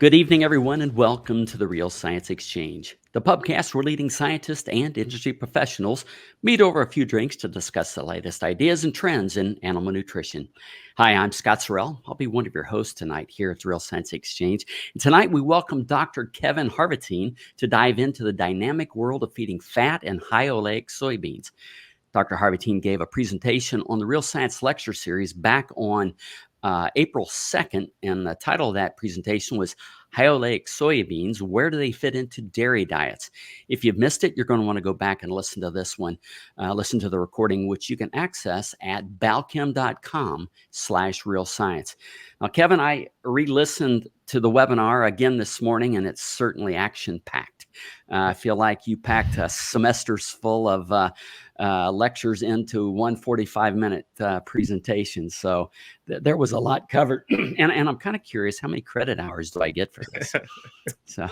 Good evening, everyone, and welcome to the Real Science Exchange, the pubcast where leading scientists and industry professionals meet over a few drinks to discuss the latest ideas and trends in animal nutrition. Hi, I'm Scott Sorrell. I'll be one of your hosts tonight here at the Real Science Exchange. And tonight we welcome Dr. Kevin Harvatine to dive into the dynamic world of feeding fat and high oleic soybeans. Dr. Harvatine gave a presentation on the Real Science Lecture Series back on April 2nd, and the title of that presentation was High Oleic Soybeans, Where Do They Fit into Dairy Diets? If you've missed it, you're going to want to go back and listen to this one, listen to the recording, which you can access at balchem.com/real science. Now, Kevin, I re-listened to the webinar again this morning, and it's certainly action-packed. I feel like you packed semesters full of lectures into one 45-minute presentation. So there was a lot covered. and I'm kind of curious, how many credit hours do I get for this? So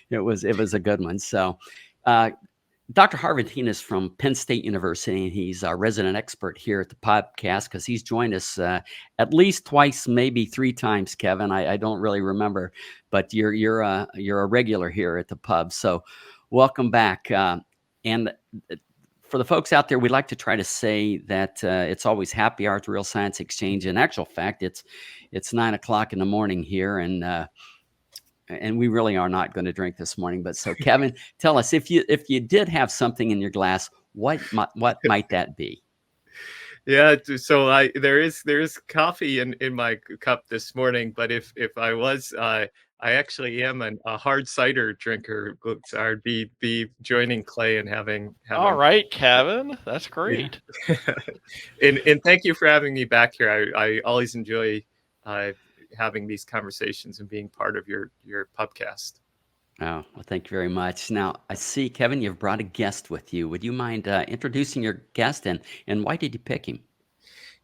it was a good one. So Dr. Harvatine is from Penn State University, and he's a resident expert here at the podcast because he's joined us at least twice, maybe three times, Kevin. I don't really remember, but you're a regular here at the pub. So welcome back. And for the folks out there, we like to try to say that it's always happy hour at the Real Science Exchange. In actual fact, it's 9 o'clock in the morning here, and we really are not going to drink this morning. But so, Kevin, tell us if you did have something in your glass, what might that be? Yeah, so there is coffee in my cup this morning, but if I was I actually am a hard cider drinker. So I'd be joining Clay and having. All right, Kevin, that's great. Yeah. and thank you for having me back here. I always enjoy having these conversations and being part of your pubcast. Oh, well, thank you very much. Now, I see, Kevin, you've brought a guest with you. Would you mind introducing your guest, and why did you pick him?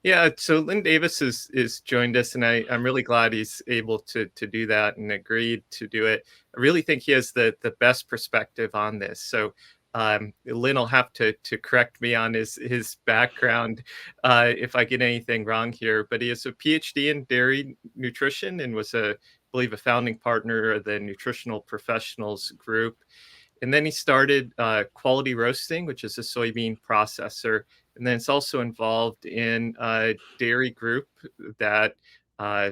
Yeah, so Lynn Davis is joined us, and I'm really glad he's able to do that and agreed to do it. I really think he has the best perspective on this. So Lynn will have to correct me on his background if I get anything wrong here. But he has a PhD in dairy nutrition and was I believe a founding partner of the Nutritional Professionals Group. And then he started Quality Roasting, which is a soybean processor. And then it's also involved in a dairy group that,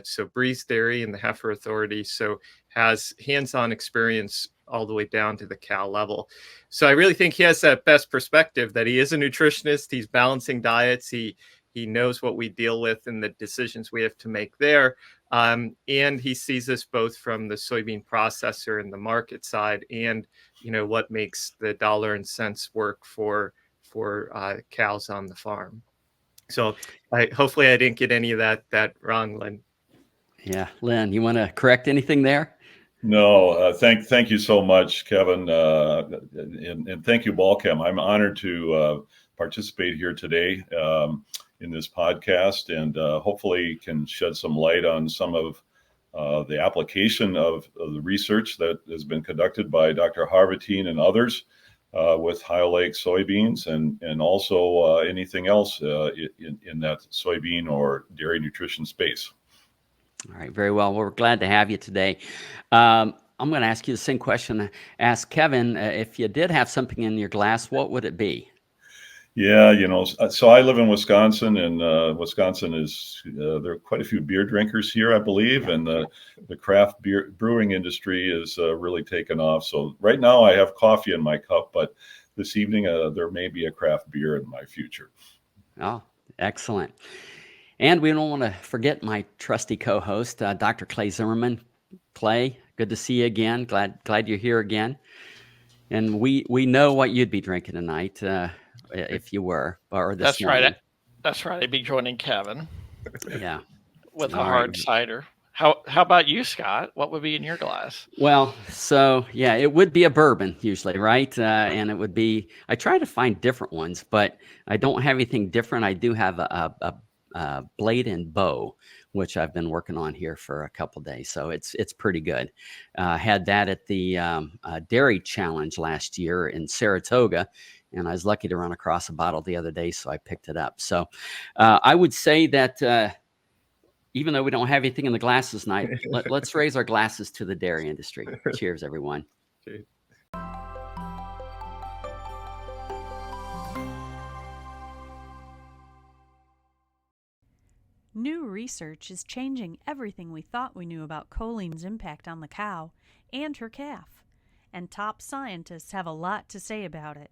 so Breeze Dairy and the Heifer Authority, so has hands-on experience all the way down to the cow level. So I really think he has that best perspective that he is a nutritionist. He's balancing diets. He knows what we deal with and the decisions we have to make there. And he sees this both from the soybean processor and the market side, and what makes the dollar and cents work for cows on the farm. So hopefully I didn't get any of that wrong, Lynn. Yeah, Lynn, you want to correct anything there? No, thank you so much, Kevin, and thank you, Balchem. I'm honored to participate here today in this podcast, and hopefully can shed some light on some of the application of the research that has been conducted by Dr. Harvatine and others with high oleic soybeans, and also anything else in that soybean or dairy nutrition space. All right, very well. We're glad to have you today. I'm going to ask you the same question I asked Kevin. If you did have something in your glass, what would it be? Yeah, so I live in Wisconsin, and Wisconsin is, there are quite a few beer drinkers here, I believe, and the craft beer brewing industry is really taken off. So right now I have coffee in my cup, but this evening there may be a craft beer in my future. Oh, excellent. And we don't want to forget my trusty co-host, Dr. Clay Zimmerman. Clay, good to see you again. Glad you're here again. And we know what you'd be drinking tonight. If you were, or this morning. That's right. I'd be joining Kevin. Yeah, with a hard cider. How about you, Scott? What would be in your glass? Well, so yeah, it would be a bourbon usually, right? And it would be. I try to find different ones, but I don't have anything different. I do have a Blade and Bow, which I've been working on here for a couple of days, so it's pretty good. Had that at the Dairy Challenge last year in Saratoga. And I was lucky to run across a bottle the other day, so I picked it up. So I would say that even though we don't have anything in the glasses tonight, let's raise our glasses to the dairy industry. Cheers, everyone. Cheers. New research is changing everything we thought we knew about choline's impact on the cow and her calf, and top scientists have a lot to say about it.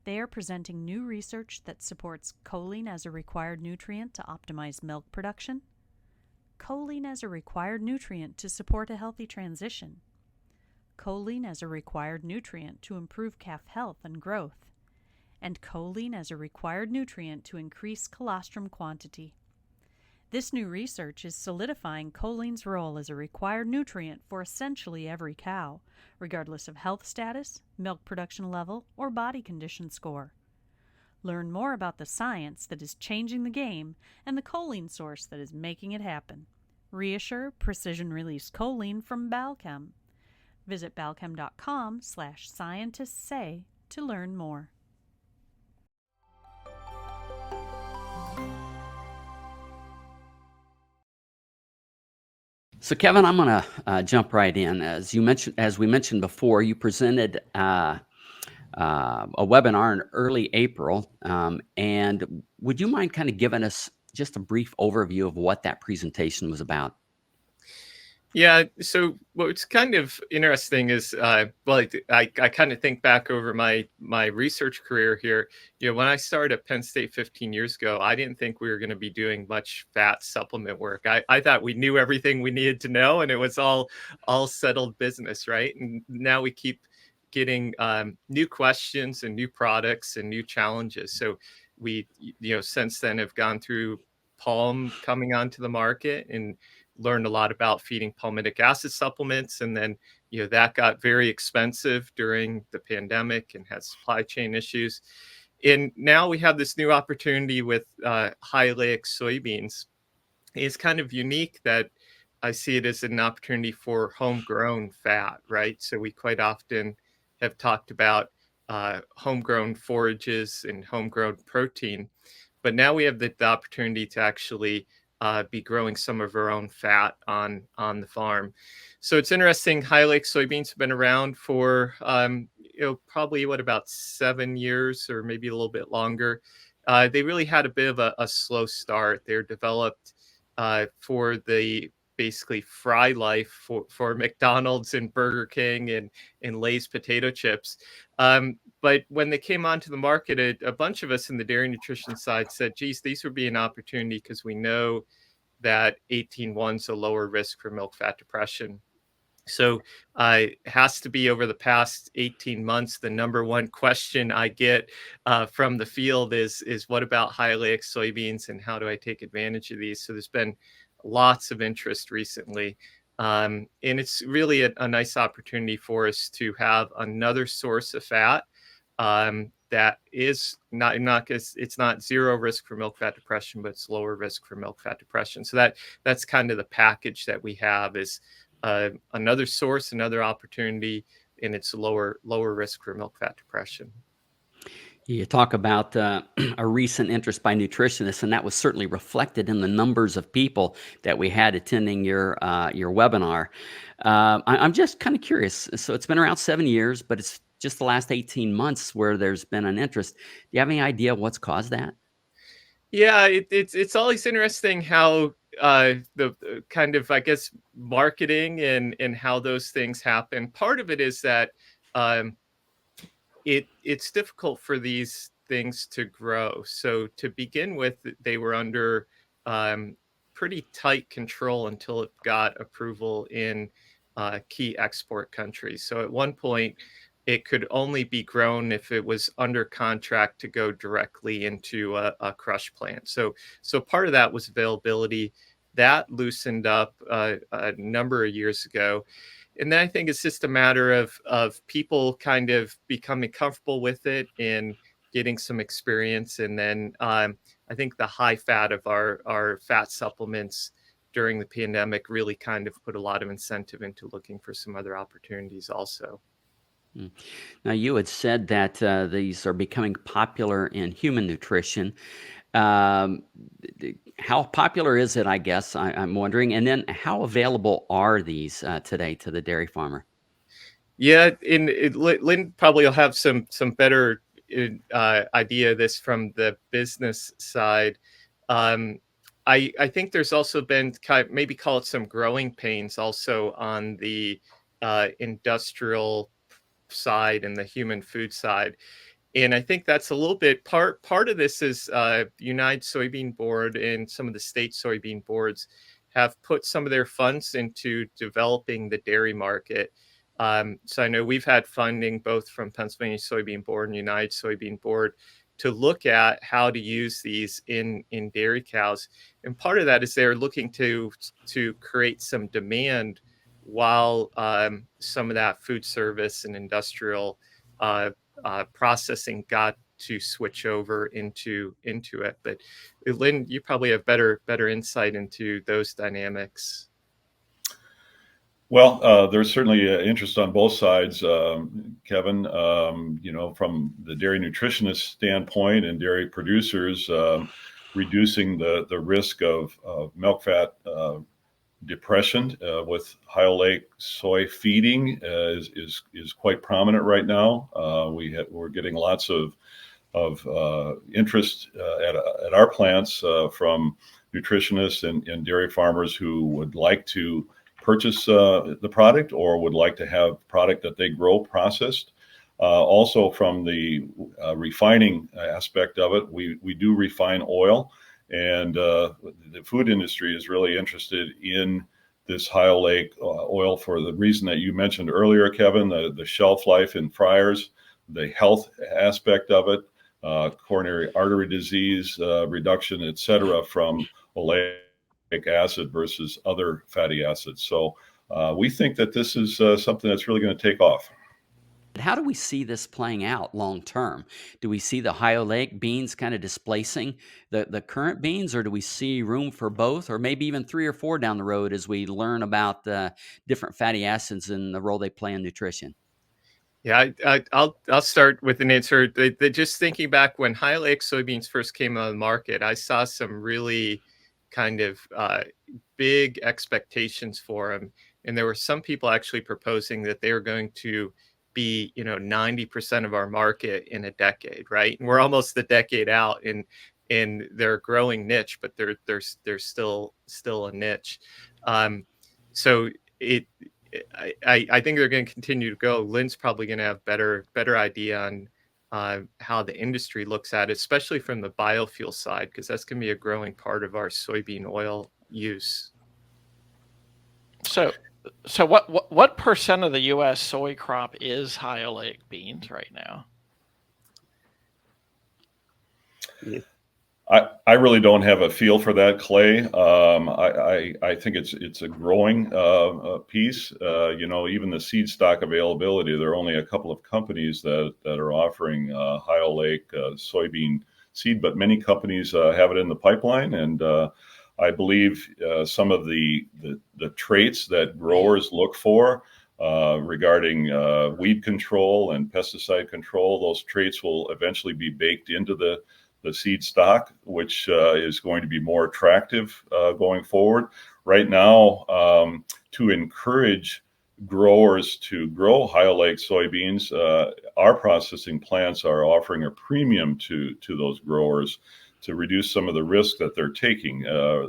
They are presenting new research that supports choline as a required nutrient to optimize milk production, choline as a required nutrient to support a healthy transition, choline as a required nutrient to improve calf health and growth, and choline as a required nutrient to increase colostrum quantity. This new research is solidifying choline's role as a required nutrient for essentially every cow, regardless of health status, milk production level, or body condition score. Learn more about the science that is changing the game and the choline source that is making it happen. Reassure precision-release choline from Balchem. Visit balchem.com/scientists say to learn more. So, Kevin, I'm going to jump right in. As we mentioned before, you presented a webinar in early April, and would you mind kind of giving us just a brief overview of what that presentation was about? Yeah, so what's kind of interesting is, I kind of think back over my research career here. When I started at Penn State 15 years ago, I didn't think we were going to be doing much fat supplement work. I thought we knew everything we needed to know, and it was all settled business, right? And now we keep getting new questions and new products and new challenges. So we, since then have gone through palm coming onto the market and learned a lot about feeding palmitic acid supplements. And then, that got very expensive during the pandemic and had supply chain issues. And now we have this new opportunity with high oleic soybeans. It's kind of unique that I see it as an opportunity for homegrown fat, right? So we quite often have talked about homegrown forages and homegrown protein, but now we have the opportunity to actually be growing some of our own fat on the farm. So it's interesting. High oleic soybeans have been around for probably about 7 years or maybe a little bit longer. They really had a bit of a slow start. They're developed for the basically fry life for McDonald's and Burger King and Lay's potato chips. But when they came onto the market, a bunch of us in the dairy nutrition side said, geez, these would be an opportunity because we know that 18-1's a lower risk for milk fat depression. So it has to be over the past 18 months, the number one question I get from the field is what about high oleic soybeans and how do I take advantage of these? So there's been lots of interest recently. And it's really a nice opportunity for us to have another source of fat that is it's not zero risk for milk fat depression, but it's lower risk for milk fat depression. So that's kind of the package that we have is another source, another opportunity, and it's lower risk for milk fat depression. You talk about a recent interest by nutritionists, and that was certainly reflected in the numbers of people that we had attending your webinar. I'm just kind of curious. So it's been around 7 years, but it's just the last 18 months where there's been an interest. Do you have any idea what's caused that? Yeah, it's always interesting how the kind of, I guess, marketing and how those things happen. Part of it is that it's difficult for these things to grow. So to begin with, they were under pretty tight control until it got approval in key export countries. So at one point, it could only be grown if it was under contract to go directly into a crush plant. So part of that was availability. That loosened up a number of years ago. And then I think it's just a matter of people kind of becoming comfortable with it and getting some experience. And then I think the high fat of our fat supplements during the pandemic really kind of put a lot of incentive into looking for some other opportunities also. Now, you had said that these are becoming popular in human nutrition. Um, how popular is it, I guess, I'm wondering? And then how available are these today to the dairy farmer? Yeah, Lynn probably will have some better idea of this from the business side. Um, I think there's also been maybe call it some growing pains also on the industrial side and the human food side. And I think that's a little bit part of this is United Soybean Board and some of the state soybean boards have put some of their funds into developing the dairy market. So I know we've had funding both from Pennsylvania Soybean Board and United Soybean Board to look at how to use these in dairy cows. And part of that is they're looking to create some demand while some of that food service and industrial uh, processing got to switch over into it. But Lynn, you probably have better insight into those dynamics. Well, there's certainly interest on both sides, Kevin. From the dairy nutritionist standpoint and dairy producers, reducing the risk of milk fat depression with high oleic soy feeding is quite prominent right now. We're getting lots of interest at our plants from nutritionists and dairy farmers who would like to purchase the product or would like to have product that they grow processed. Also from the refining aspect of it, we do refine oil, and the food industry is really interested in this high oleic oil for the reason that you mentioned earlier, Kevin, the shelf life in fryers, the health aspect of it, coronary artery disease reduction, et cetera, from oleic acid versus other fatty acids. So we think that this is something that's really going to take off. How do we see this playing out long term? Do we see the high oleic beans kind of displacing the current beans, or do we see room for both, or maybe even 3 or 4 down the road as we learn about the different fatty acids and the role they play in nutrition? Yeah, I'll start with an answer. Just thinking back when high oleic soybeans first came on the market, I saw some really kind of big expectations for them, and there were some people actually proposing that they were going to be 90% of our market in a decade, right? And we're almost the decade out, and they're a growing niche, but they're still a niche. So it I think they're going to continue to go. Lynn's probably going to have better idea on how the industry looks at it, especially from the biofuel side, because that's going to be a growing part of our soybean oil use. So what percent of the U.S. soy crop is high oleic beans right now? I really don't have a feel for that, Clay. I think it's a growing piece. Even the Seedstock availability, there are only a couple of companies that are offering high oleic soybean seed, but many companies have it in the pipeline. And I believe some of the traits that growers look for regarding weed control and pesticide control, those traits will eventually be baked into the seed stock, which is going to be more attractive going forward. Right now, to encourage growers to grow high oleic soybeans, our processing plants are offering a premium to those growers to reduce some of the risk that they're taking.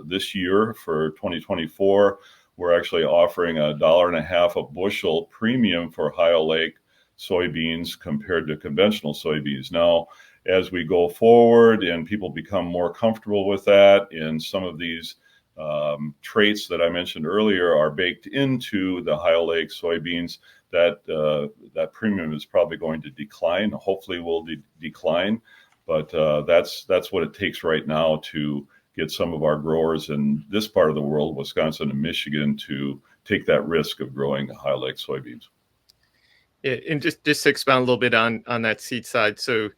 This year for 2024, we're actually offering $1.50 a bushel premium for high oleic soybeans compared to conventional soybeans. Now, as we go forward and people become more comfortable with that, and some of these traits that I mentioned earlier are baked into the high oleic soybeans, that premium is probably going to decline. Hopefully will decline, but that's what it takes right now to get some of our growers in this part of the world, Wisconsin and Michigan, to take that risk of growing high oleic soybeans. Yeah, and just to expound a little bit on that seed side. So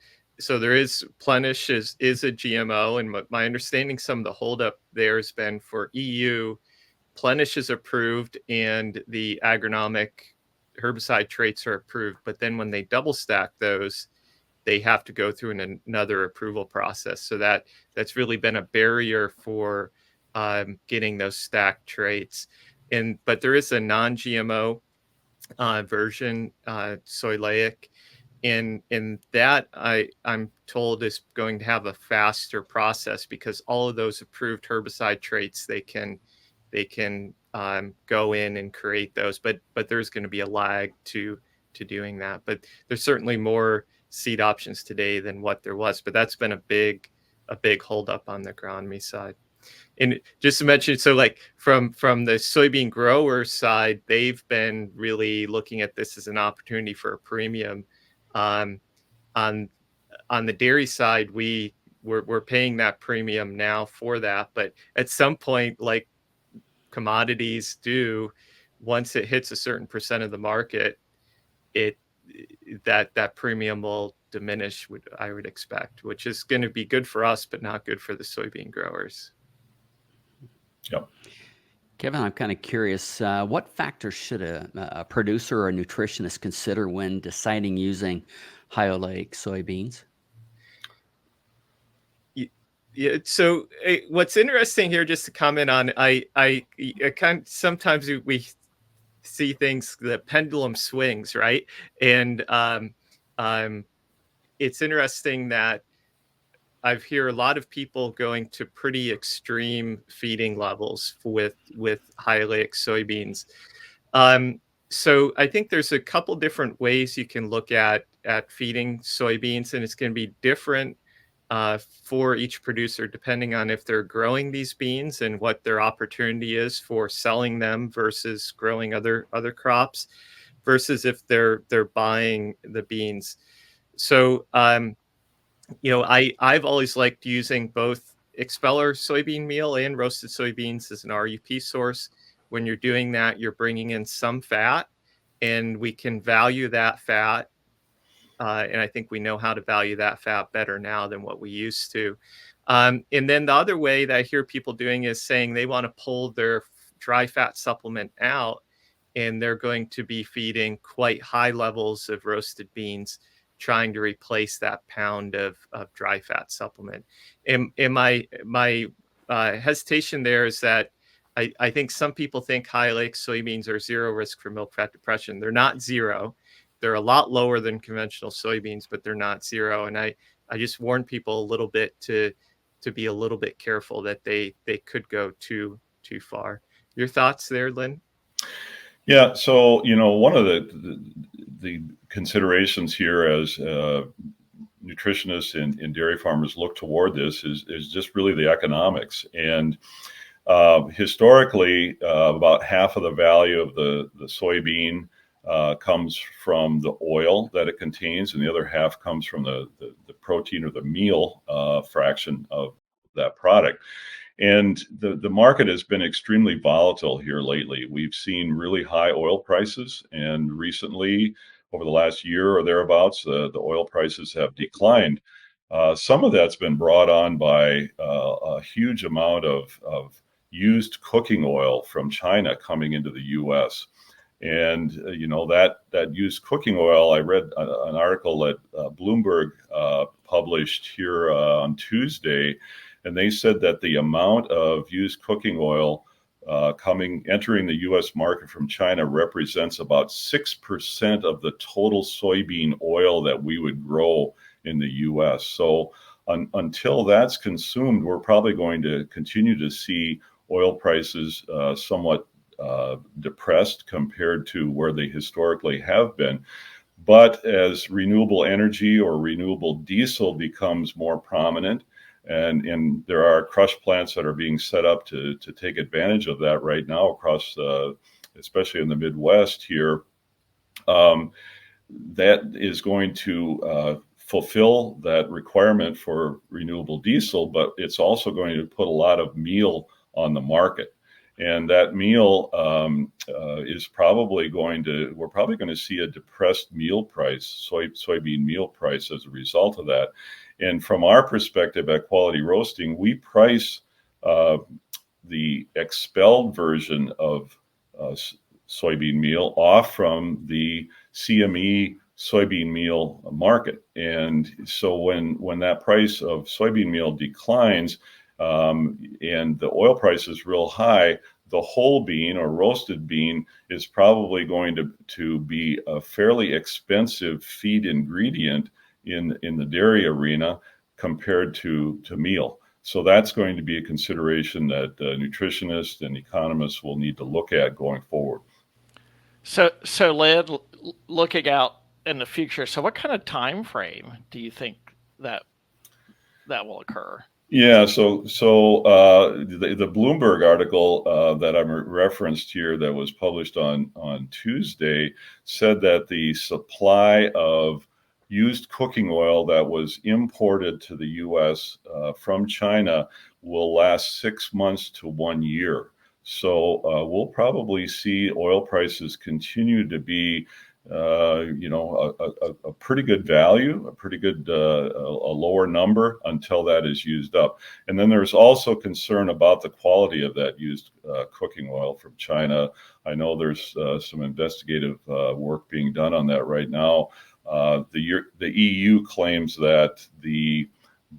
there is Plenish is a GMO, and my understanding, some of the holdup there has been for EU. Plenish is approved, and the agronomic herbicide traits are approved. But then when they double stack those, they have to go through another approval process. So that's really been a barrier for getting those stacked traits. But there is a non-GMO version, soylaic, and that I'm told is going to have a faster process, because all of those approved herbicide traits, they can go in and create those, but there's going to be a lag to doing that. But there's certainly more seed options today than what there was, but that's been a big holdup on the agronomy side. And just to mention, so like from the soybean grower side, they've been really looking at this as an opportunity for a premium. On the dairy side, we're paying that premium now for that, but at some point, like commodities do, once it hits a certain percent of the market, that premium will diminish, I would expect, which is going to be good for us, but not good for the soybean growers. Yep. Kevin, I'm kind of curious, what factors should a producer or a nutritionist consider when deciding using high oleic soybeans? Yeah. So what's interesting here, just to comment on, I kind of, sometimes we see things, the pendulum swings, right? And it's interesting that I've heard a lot of people going to pretty extreme feeding levels with high oleic soybeans. So I think there's a couple different ways you can look at feeding soybeans, and it's going to be different for each producer depending on if they're growing these beans and what their opportunity is for selling them versus growing other crops, versus if they're buying the beans. So I've always liked using both expeller soybean meal and roasted soybeans as an RUP source. When you're doing that, you're bringing in some fat, and we can value that fat. And I think we know how to value that fat better now than what we used to. And then the other way that I hear people doing is saying they want to pull their dry fat supplement out, and they're going to be feeding quite high levels of roasted beans, trying to replace that pound of dry fat supplement. And my hesitation there is that I think some people think high oleic soybeans are zero risk for milk fat depression. They're not zero. They're a lot lower than conventional soybeans, but they're not zero. And I just warn people a little bit to be a little bit careful that they could go too far. Your thoughts there, Lynn? Yeah, so one of the considerations here as nutritionists and dairy farmers look toward this is just really the economics. And historically, about half of the value of the soybean comes from the oil that it contains, and the other half comes from the protein or the meal fraction of that product. And the market has been extremely volatile here lately. We've seen really high oil prices, and recently, over the last year or thereabouts, the oil prices have declined. Some of that's been brought on by a huge amount of used cooking oil from China coming into the U.S. And that used cooking oil, I read an article that Bloomberg published here on Tuesday, and they said that the amount of used cooking oil entering the U.S. market from China represents about 6% of the total soybean oil that we would grow in the U.S. So until that's consumed, we're probably going to continue to see oil prices somewhat depressed compared to where they historically have been. But as renewable energy or renewable diesel becomes more prominent, and there are crush plants that are being set up to take advantage of that right now across, especially in the Midwest here, that is going to fulfill that requirement for renewable diesel, but it's also going to put a lot of meal on the market. And that meal is probably we're probably going to see a depressed meal price, soybean meal price as a result of that. And from our perspective at Quality Roasting, we price the expelled version of soybean meal off from the CME soybean meal market. And so when that price of soybean meal declines, and the oil price is real high, the whole bean or roasted bean is probably going to be a fairly expensive feed ingredient in the dairy arena compared to meal. So that's going to be a consideration that nutritionists and economists will need to look at going forward. So Led, looking out in the future, so what kind of time frame do you think that will occur? Yeah, so the Bloomberg article that I referenced here that was published on Tuesday said that the supply of used cooking oil that was imported to the U.S. From China will last 6 months to 1 year. So we'll probably see oil prices continue to be a pretty good value, a pretty good a lower number until that is used up. And then there's also concern about the quality of that used cooking oil from China. I know there's some investigative work being done on that right now. The EU claims that the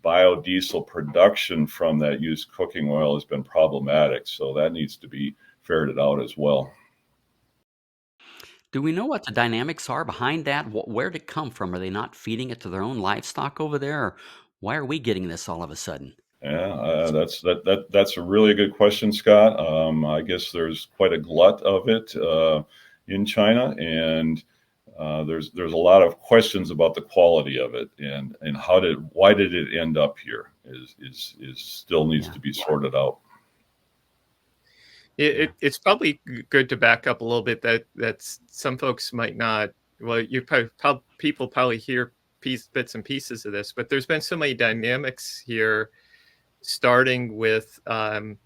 biodiesel production from that used cooking oil has been problematic, so that needs to be ferreted out as well. Do we know what the dynamics are behind that? Where did it come from? Are they not feeding it to their own livestock over there? Or why are we getting this all of a sudden? Yeah, that's a really good question, Scott. I guess there's quite a glut of it in China, and there's a lot of questions about the quality of it and why did it end up here is still needs to be sorted out. It's probably good to back up a little bit that some folks might not. Well, people probably hear bits and pieces of this, but there's been so many dynamics here, starting with I'm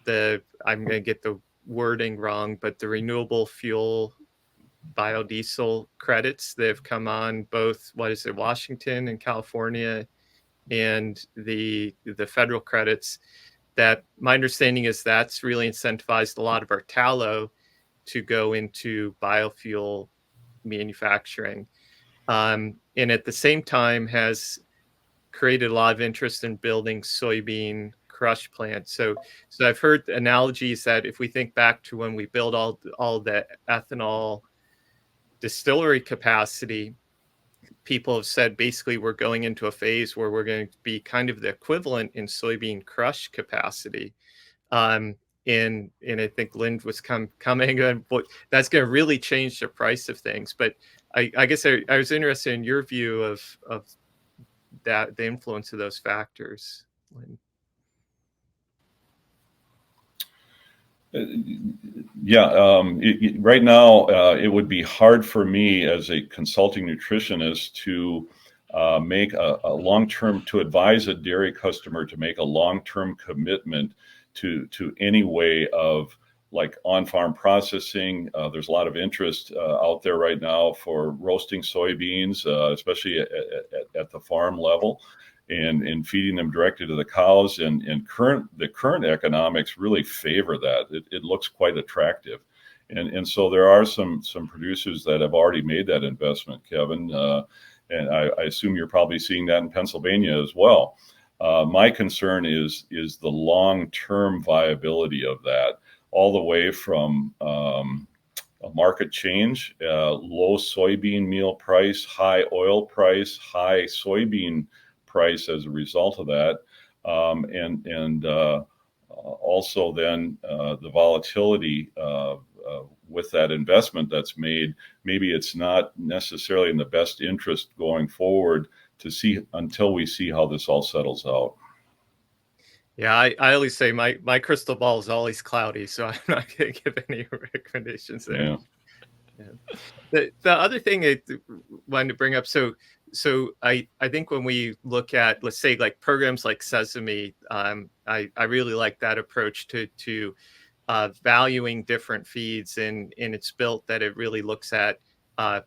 going to get the wording wrong, but the renewable fuel biodiesel credits that have come on both Washington and California, and the federal credits. That my understanding is that's really incentivized a lot of our tallow to go into biofuel manufacturing, and at the same time has created a lot of interest in building soybean crush plants. So I've heard analogies that if we think back to when we built all the ethanol distillery capacity, people have said basically we're going into a phase where we're going to be kind of the equivalent in soybean crush capacity. And I think Lind was coming, and that's going to really change the price of things. But I guess I was interested in your view of that, the influence of those factors, Lind. Right now, it would be hard for me as a consulting nutritionist to make a long-term, to advise a dairy customer to make a long-term commitment to any way of like on-farm processing. There's a lot of interest out there right now for roasting soybeans, especially at the farm level, and feeding them directly to the cows. And the current economics really favor that. It looks quite attractive. And so there are some producers that have already made that investment, Kevin. And I assume you're probably seeing that in Pennsylvania as well. My concern is the long-term viability of that, all the way from a market change, low soybean meal price, high oil price, high soybean price as a result of that, and also then the volatility with that investment that's made. Maybe it's not necessarily in the best interest going forward to see until we see how this all settles out. Yeah, I always say my crystal ball is always cloudy, so I'm not going to give any recommendations there. Yeah. The other thing I wanted to bring up, so I think when we look at, let's say, like programs like Sesame, I really like that approach to valuing different feeds, and it's built that it really looks at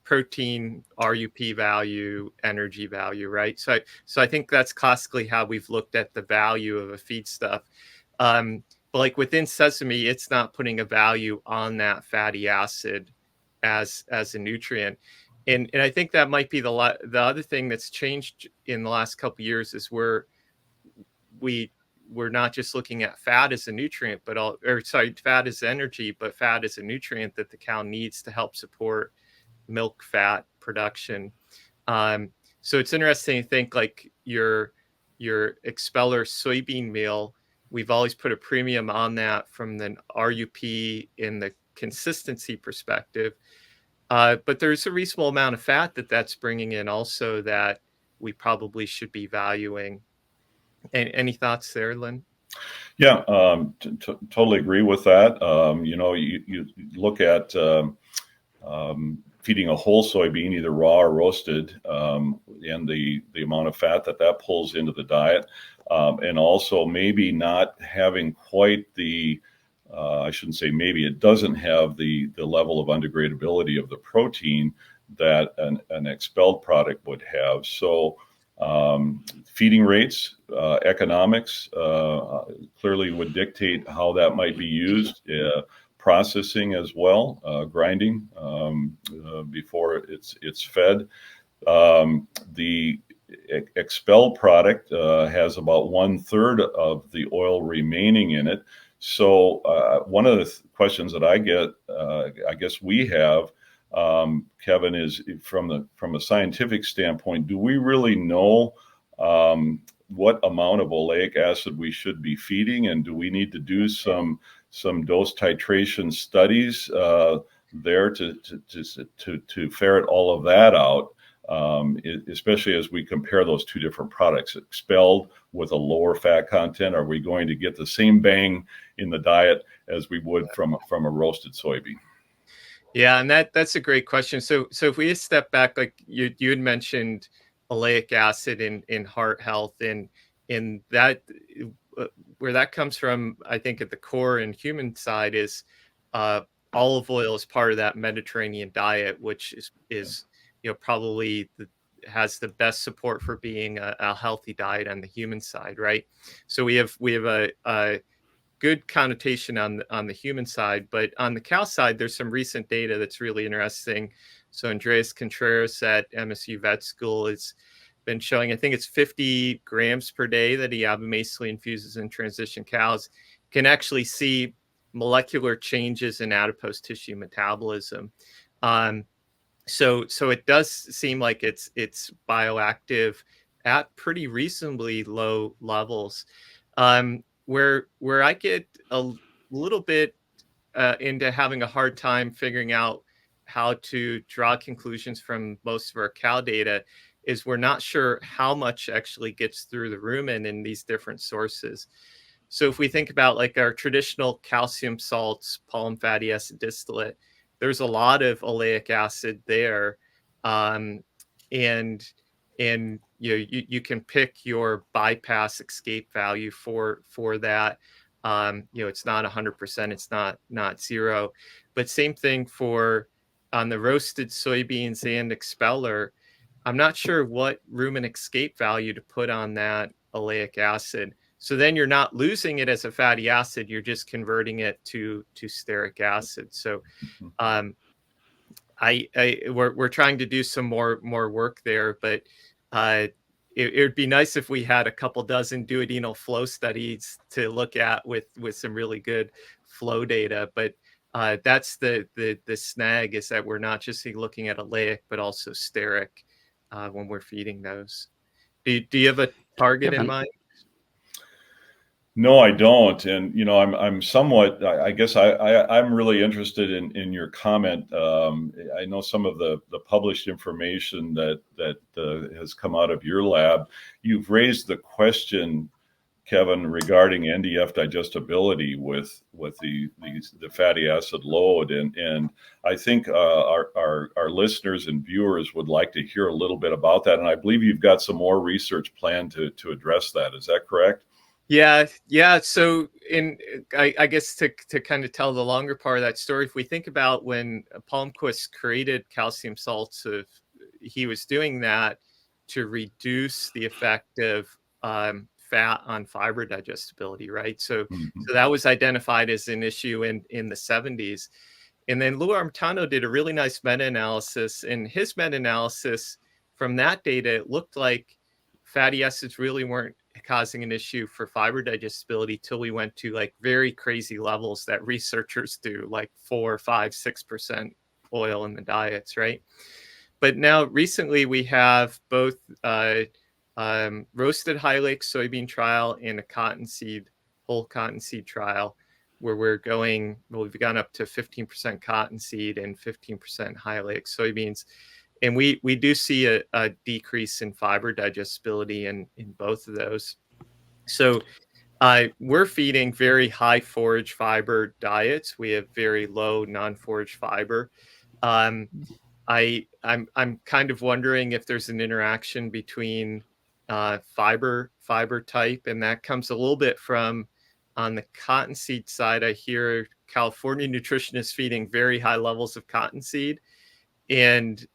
protein, RUP value, energy value, right? So I think that's classically how we've looked at the value of a feedstuff. But like within Sesame, it's not putting a value on that fatty acid as a nutrient. And I think that might be the other thing that's changed in the last couple of years is we're not just looking at fat as a nutrient, but fat as energy, but fat as a nutrient that the cow needs to help support milk fat production. So it's interesting to think like your expeller soybean meal. We've always put a premium on that from the RUP in the consistency perspective. But there's a reasonable amount of fat that's bringing in also that we probably should be valuing. Any thoughts there, Lynn? Yeah, totally agree with that. You look at feeding a whole soybean, either raw or roasted, and the amount of fat that pulls into the diet, and also maybe not having quite the I shouldn't say maybe, it doesn't have the level of undegradability of the protein that an expelled product would have. So feeding rates, economics clearly would dictate how that might be used. Processing as well, grinding before it's fed. The expelled product has about 1/3 of the oil remaining in it. So one of the questions that I get, I guess we have, Kevin, is from a scientific standpoint, do we really know what amount of oleic acid we should be feeding, and do we need to do some dose titration studies there to ferret all of that out? Especially as we compare those two different products, expelled with a lower fat content, are we going to get the same bang in the diet as we would from a roasted soybean? Yeah, and that's a great question. So if we just step back, like you had mentioned oleic acid in heart health, and in that where that comes from, I think at the core and human side is olive oil is part of that Mediterranean diet, which is probably has the best support for being a healthy diet on the human side, right? So we have a good connotation on the human side, but on the cow side, there's some recent data that's really interesting. So Andreas Contreras at MSU Vet School has been showing, I think it's 50 grams per day that he abomasally infuses in transition cows, can actually see molecular changes in adipose tissue metabolism. So it does seem like it's bioactive at pretty reasonably low levels. Where I get a little bit into having a hard time figuring out how to draw conclusions from most of our cow data is we're not sure how much actually gets through the rumen in these different sources. So if we think about like our traditional calcium salts, palm fatty acid distillate, there's a lot of oleic acid there, and you can pick your bypass escape value for that. It's not 100%, it's not zero, but same thing for on the roasted soybeans and expeller. I'm not sure what rumen escape value to put on that oleic acid. So then you're not losing it as a fatty acid, you're just converting it to stearic acid. So we're trying to do some more work there, but it would be nice if we had a couple dozen duodenal flow studies to look at with some really good flow data. But that's the snag, is that we're not just looking at oleic, but also stearic when we're feeding those. Do you have a target in mind? No, I don't. And, I'm somewhat, I guess I'm really interested in your comment. I know some of the published information that has come out of your lab. You've raised the question, Kevin, regarding NDF digestibility with the fatty acid load. And I think our listeners and viewers would like to hear a little bit about that. And I believe you've got some more research planned to address that. Is that correct? Yeah. So I guess to kind of tell the longer part of that story, if we think about when Palmquist created calcium salts, he was doing that to reduce the effect of fat on fiber digestibility, right? So that was identified as an issue in the 70s. And then Lou Armentano did a really nice meta-analysis. And his meta-analysis, from that data, it looked like fatty acids really weren't causing an issue for fiber digestibility till we went to like very crazy levels that researchers do, like 4, 5, 6% oil in the diets, right? But now recently we have both roasted high oleic soybean trial and a whole cottonseed trial, where we've gone up to 15% cottonseed and 15% high oleic soybeans. And we do see a decrease in fiber digestibility in both of those. So we're feeding very high forage fiber diets. We have very low non-forage fiber. I'm kind of wondering if there's an interaction between fiber type, and that comes a little bit from, on the cottonseed side, I hear California nutritionists feeding very high levels of cottonseed and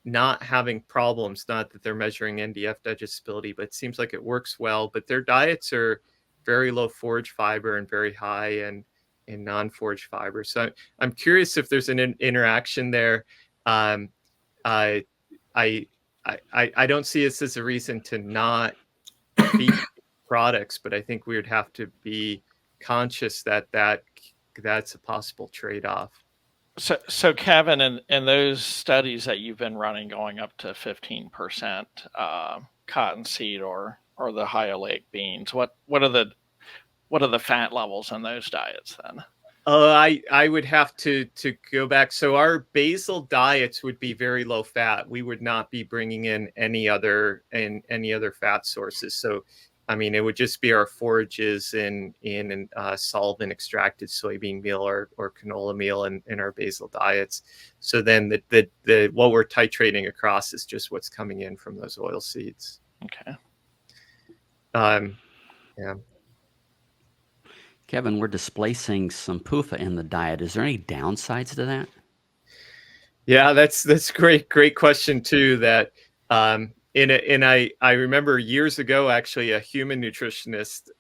not having problems. Not that they're measuring NDF digestibility, but it seems like it works well. But their diets are very low forage fiber and very high in non-forage fiber. So I'm curious if there's an interaction there. I don't see this as a reason to not feed products, but I think we would have to be conscious that that's a possible trade-off. So Kevin, in those studies that you've been running, going up to 15% cottonseed or the high oleic beans, what are the fat levels in those diets then? I would have to go back. So our basal diets would be very low fat. We would not be bringing in any other fat sources. So, I mean, it would just be our forages in solvent extracted soybean meal or canola meal in our basal diets. So then the what we're titrating across is just what's coming in from those oil seeds. Okay. Yeah. Kevin, we're displacing some PUFA in the diet. Is there any downsides to that? Yeah, that's great question too. That I remember years ago, actually, a human nutritionist.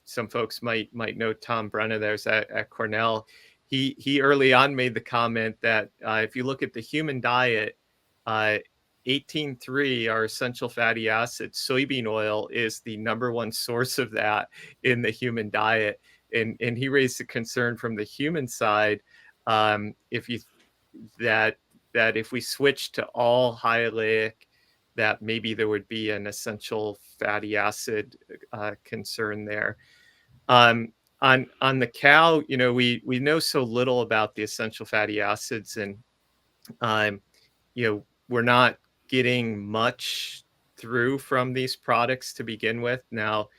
Some folks might know Tom Brenna. There's at Cornell. He early on made the comment that if you look at the human diet, 18.3, our essential fatty acid, soybean oil is the number one source of that in the human diet. And he raised a concern from the human side, if we switch to all high oleic, that maybe there would be an essential fatty acid concern there. On the cow, we know so little about the essential fatty acids, and we're not getting much through from these products to begin with. Now,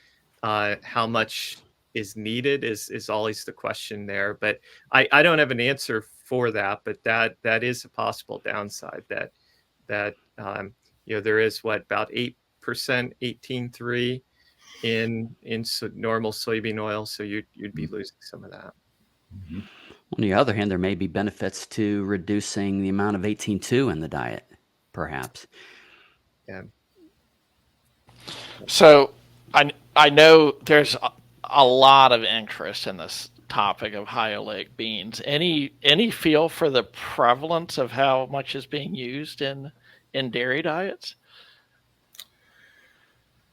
how much is needed is always the question there. But I don't have an answer for that. But that is a possible downside. That there is about 8%, 18.3 in normal soybean oil, so you'd be losing some of that. Mm-hmm. On the other hand, there may be benefits to reducing the amount of 18.2 in the diet, perhaps. Yeah. So I know there's a lot of interest in this topic of high oleic beans. Any feel for the prevalence of how much is being used in dairy diets?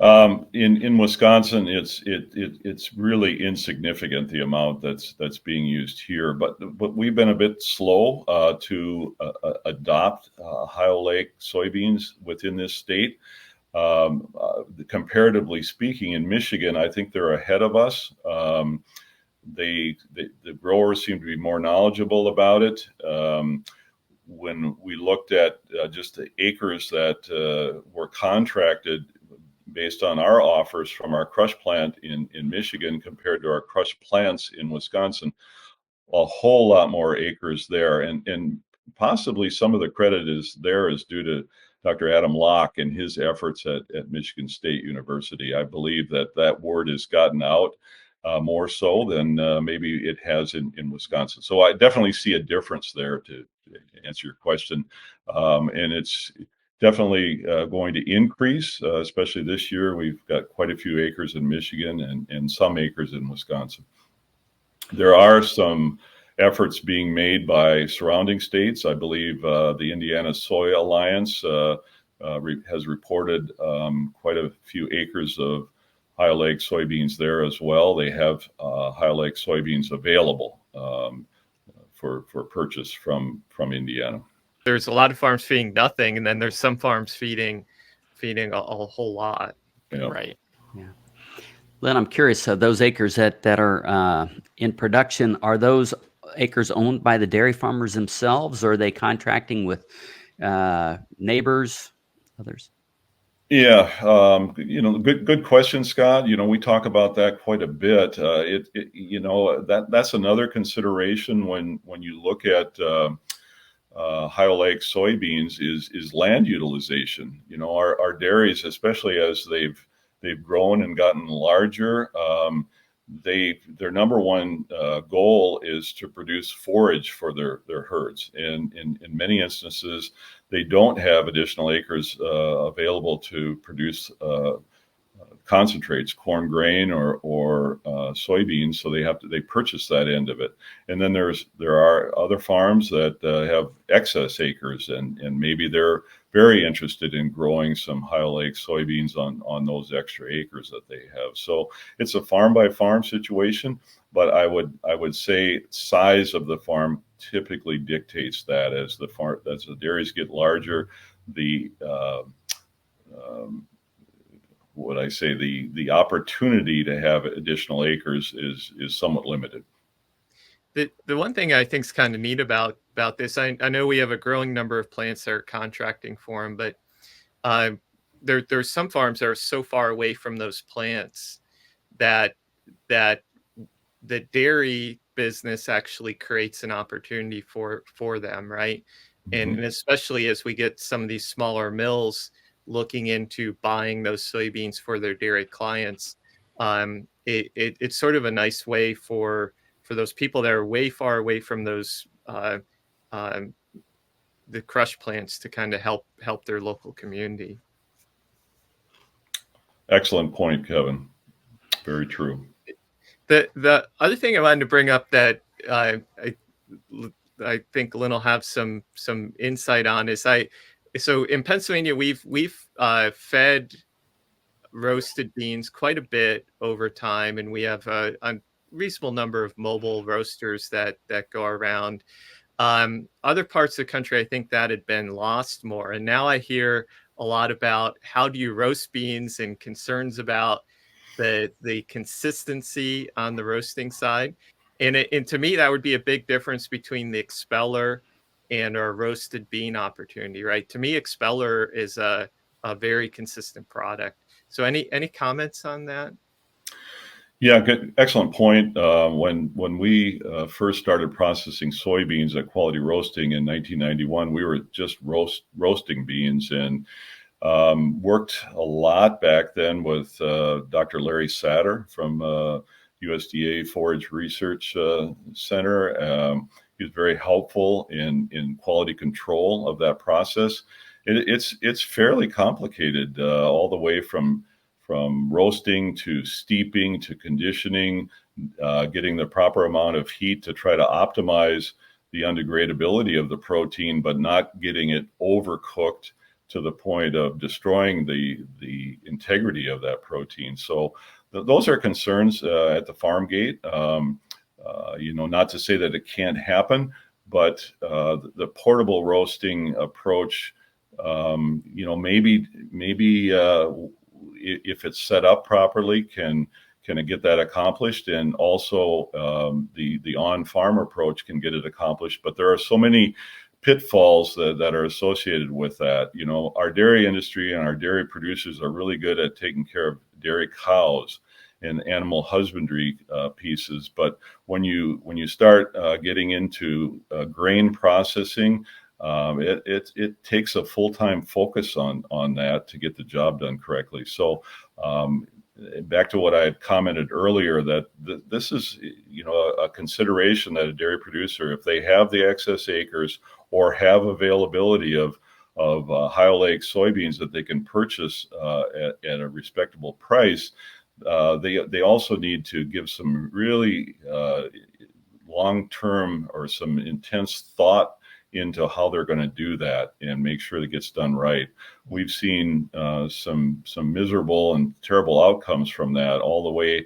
In Wisconsin, it's really insignificant, the amount that's being used here. But we've been a bit slow to adopt high oleic soybeans within this state. Comparatively speaking, in Michigan, I think they're ahead of us. The growers seem to be more knowledgeable about it. When we looked at just the acres that were contracted based on our offers from our crush plant in Michigan compared to our crush plants in Wisconsin, a whole lot more acres there. And possibly some of the credit is due to Dr. Adam Locke and his efforts at Michigan State University. I believe that word has gotten out more so than maybe it has in Wisconsin. So I definitely see a difference there, to answer your question. And it's definitely going to increase, especially this year. We've got quite a few acres in Michigan and some acres in Wisconsin. There are some efforts being made by surrounding states. I believe the Indiana Soy Alliance has reported quite a few acres of high oleic soybeans there as well. They have high oleic soybeans available for purchase from Indiana. There's a lot of farms feeding nothing, and then there's some farms feeding a whole lot. Yeah. Right. Yeah. Lynn, I'm curious, those acres that are in production, are those acres owned by the dairy farmers themselves, or are they contracting with neighbors, others? Yeah, good question, Scott. We talk about that quite a bit. That's another consideration when you look at high oleic soybeans is land utilization. Our dairies, especially as they've grown and gotten larger, their number one goal is to produce forage for their herds. And in many instances, they don't have additional acres available to produce concentrates, corn grain or soybeans, so they purchase that end of it. And then there are other farms that have excess acres, and maybe they're very interested in growing some high oleic soybeans on those extra acres that they have. So it's a farm by farm situation, but I would say size of the farm typically dictates that. As the dairies get larger, the opportunity to have additional acres is somewhat limited. The one thing I think is kind of neat about this, I know we have a growing number of plants that are contracting for them, but there's some farms that are so far away from those plants that the dairy business actually creates an opportunity for them, right? Mm-hmm. And especially as we get some of these smaller mills looking into buying those soybeans for their dairy clients, it's sort of a nice way for those people that are way far away from those the crush plants to kind of help their local community. Excellent point, Kevin. Very true. The other thing I wanted to bring up that I think Lynn will have some insight on is so in Pennsylvania we've fed roasted beans quite a bit over time, and we have a reasonable number of mobile roasters that go around. Other parts of the country, I think that had been lost more, and now I hear a lot about how do you roast beans and concerns about the consistency on the roasting side. And to me, that would be a big difference between the expeller and our roasted bean opportunity, right? To me, expeller is a very consistent product. So any comments on that? Yeah, good, excellent point. When we first started processing soybeans at Quality Roasting in 1991, we were just roasting beans, and worked a lot back then with Dr. Larry Satter from USDA Forage Research Center. He was very helpful in quality control of that process. It's fairly complicated, all the way from roasting to steeping to conditioning, getting the proper amount of heat to try to optimize the undegradability of the protein, but not getting it overcooked to the point of destroying the integrity of that protein. So those are concerns at the farm gate. Not to say that it can't happen, but the portable roasting approach, maybe if it's set up properly, can it get that accomplished, and also the on-farm approach can get it accomplished. But there are so many pitfalls that are associated with that. Our dairy industry and our dairy producers are really good at taking care of dairy cows and animal husbandry pieces, but when you start getting into grain processing, it takes a full-time focus on that to get the job done correctly. So back to what I had commented earlier, that this is a consideration that a dairy producer, if they have the excess acres or have availability of high oleic soybeans that they can purchase at a respectable price, they also need to give some really long-term or some intense thought into how they're going to do that and make sure that gets done right. We've seen some miserable and terrible outcomes from that all the way.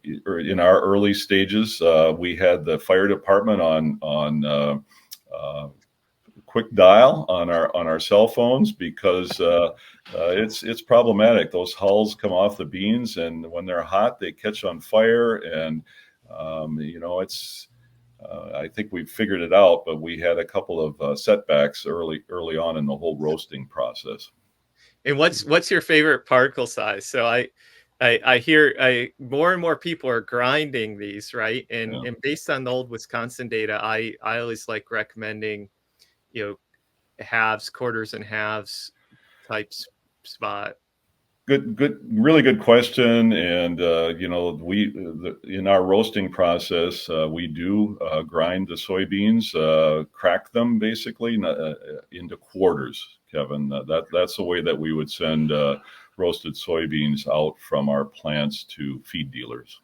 In our early stages, we had the fire department on quick dial on our cell phones because it's problematic. Those hulls come off the beans, and when they're hot, they catch on fire, and it's. I think we've figured it out, but we had a couple of setbacks early on in the whole roasting process. And what's your favorite particle size? So I hear more and more people are grinding these, right? And based on the old Wisconsin data, I always like recommending, halves, quarters, and halves type spot. Good, really good question. And in our roasting process, we do grind the soybeans, crack them basically into quarters. Kevin, that's the way that we would send roasted soybeans out from our plants to feed dealers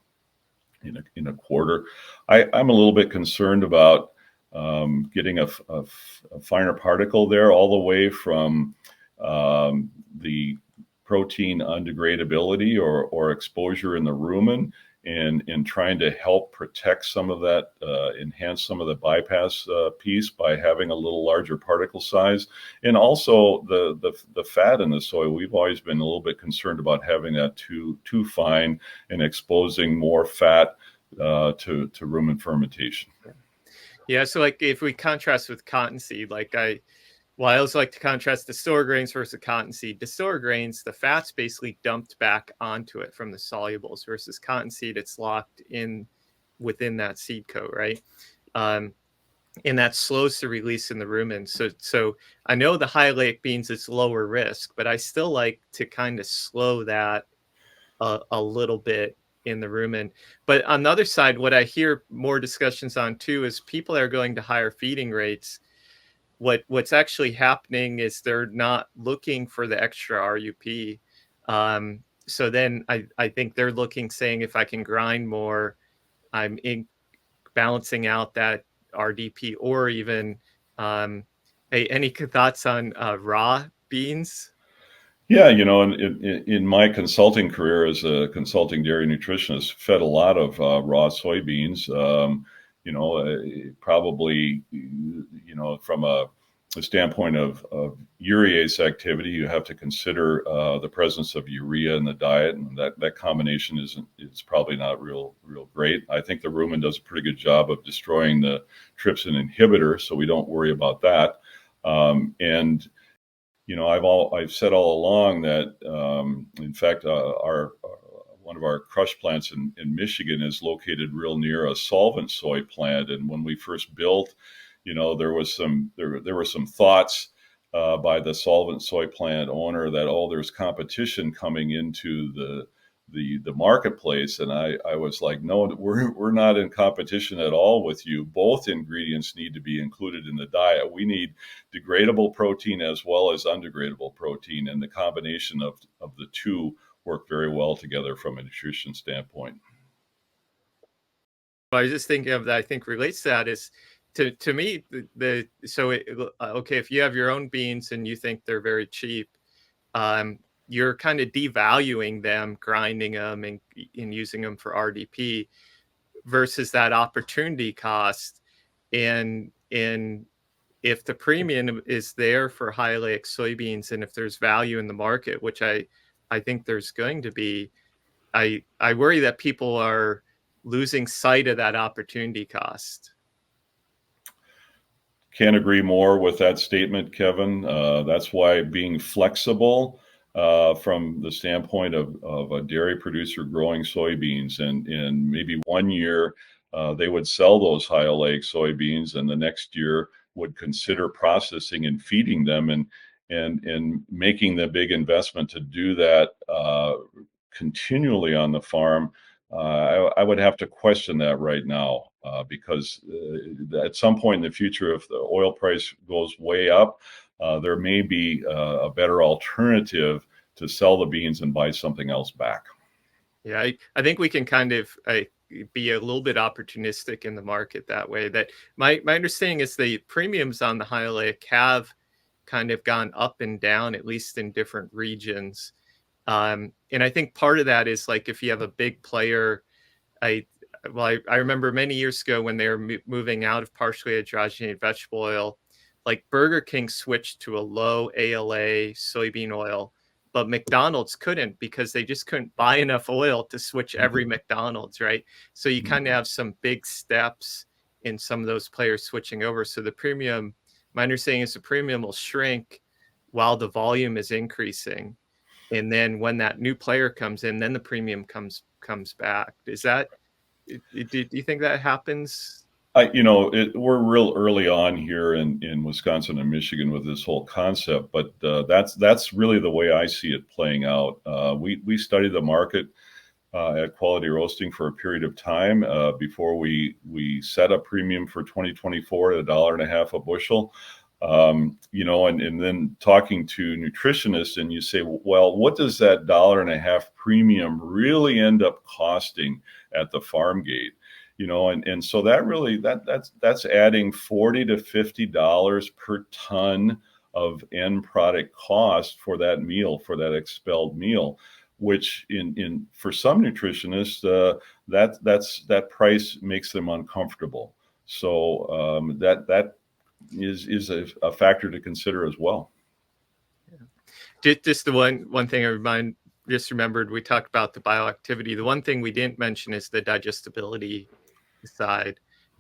in a quarter. I'm a little bit concerned about getting a finer particle there, all the way from the protein undegradability or exposure in the rumen, and trying to help protect some of that, enhance some of the bypass piece by having a little larger particle size. And also the fat in the soy, we've always been a little bit concerned about having that too fine and exposing more fat to rumen fermentation. Yeah, so like if we contrast with cottonseed, I always like to contrast distilled grains versus cottonseed. Distilled grains, the fat's basically dumped back onto it from the solubles, versus cottonseed, it's locked in within that seed coat, right? And that slows the release in the rumen. So I know the high oleic beans is lower risk, but I still like to kind of slow that a little bit in the rumen. But on the other side, what I hear more discussions on too is people are going to higher feeding rates. What's actually happening is they're not looking for the extra RUP. So then I think they're looking, saying, if I can grind more, I'm balancing out that RDP. Or even, any thoughts on raw beans? Yeah, in my consulting career as a consulting dairy nutritionist, fed a lot of raw soybeans. Probably, from a standpoint of urease activity, you have to consider the presence of urea in the diet, and that combination is probably not real great. I think the rumen does a pretty good job of destroying the trypsin inhibitor, so we don't worry about that. And I've said all along that, in fact, one of our crush plants in Michigan is located real near a solvent soy plant. And when we first built, there were some thoughts by the solvent soy plant owner that, there's competition coming into the marketplace. And I was like, no, we're not in competition at all with you. Both ingredients need to be included in the diet. We need degradable protein as well as undegradable protein, and the combination of the two work very well together from a nutrition standpoint. I was just thinking of that, I think relates to that is, to me, if you have your own beans and you think they're very cheap, you're kind of devaluing them, grinding them and using them for RDP, versus that opportunity cost. And if the premium is there for high oleic soybeans, and if there's value in the market, which I think there's going to be, I worry that people are losing sight of that opportunity cost. Can't agree more with that statement, Kevin. That's why being flexible from the standpoint of a dairy producer growing soybeans, and maybe one year they would sell those high oleic soybeans, and the next year would consider processing and feeding them, and making the big investment to do that continually on the farm. I would have to question that right now, because at some point in the future, if the oil price goes way up, there may be a better alternative to sell the beans and buy something else back. Yeah, I think we can kind of be a little bit opportunistic in the market that way. That my understanding is the premiums on the high oleic have kind of gone up and down, at least in different regions. And I think part of that is like if you have a big player, I remember many years ago when they were moving out of partially hydrogenated vegetable oil, like Burger King switched to a low ALA soybean oil, but McDonald's couldn't because they just couldn't buy enough oil to switch every McDonald's, right? So you kind of have some big steps in some of those players switching over. So the premium, my understanding is the premium will shrink while the volume is increasing. And then when that new player comes in, then the premium comes back. Is that, do you think that happens? We're real early on here in Wisconsin and Michigan with this whole concept, but that's really the way I see it playing out. We studied the market at Quality Roasting for a period of time before we set a premium for 2024 at $1.50 a bushel. And then talking to nutritionists, and you say, well, what does that $1.50 premium really end up costing at the farm gate? And so that really that's adding $40 to $50 per ton of end product cost for that meal, for that expelled meal, which in for some nutritionists that price makes them uncomfortable. So that is a factor to consider as well. Just the one thing I just remembered, we talked about the bioactivity. The one thing we didn't mention is the digestibility side.